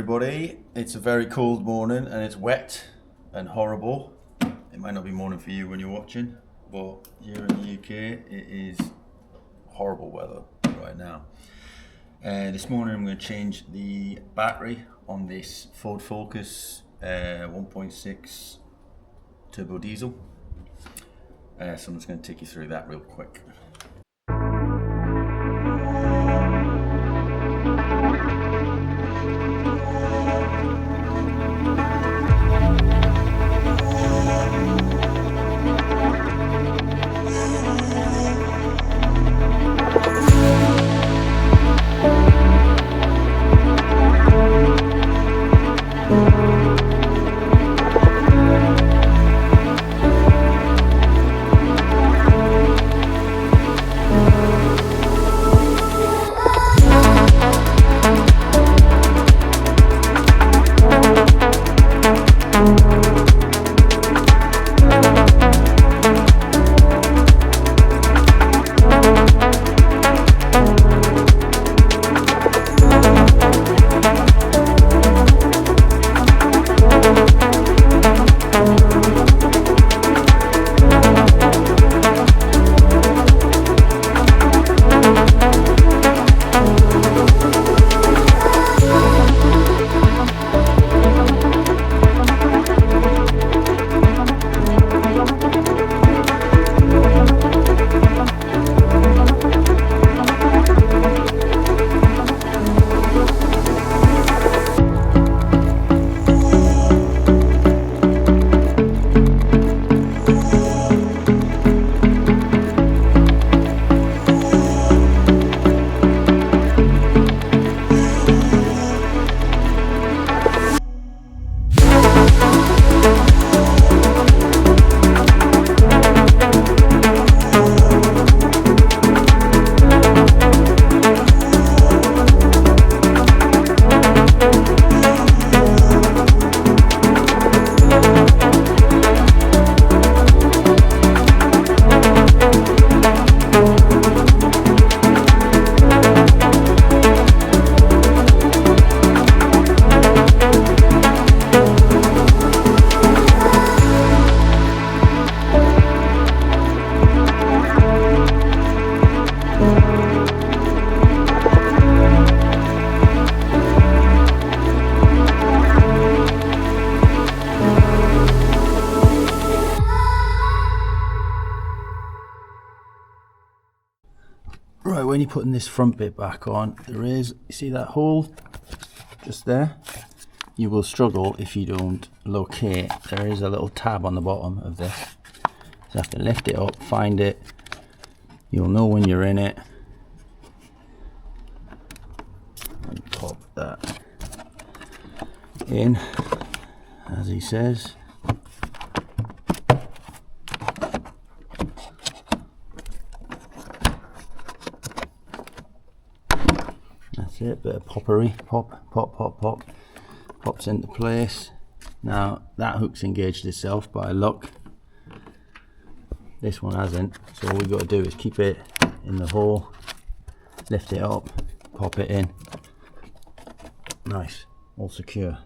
everybody. It's a very cold morning and it's wet and horrible. It might not be morning for you when you're watching, but here in the UK it is horrible weather right now. This morning I'm going to change the battery on this Ford Focus 1.6 turbo diesel. So I'm just going to take you through that real quick. Right, when you're putting this front bit back on, you see that hole just there? You will struggle if you don't locate. There is a little tab on the bottom of this. So you have to lift it up, find it. You'll know when you're in it. And pop that in, as he says. That's it, bit of poppery, pop, pop, pop, pop, pops into place. Now that hook's engaged itself by luck. This one hasn't, so all we've got to do is keep it in the hole, lift it up, pop it in. Nice, all secure.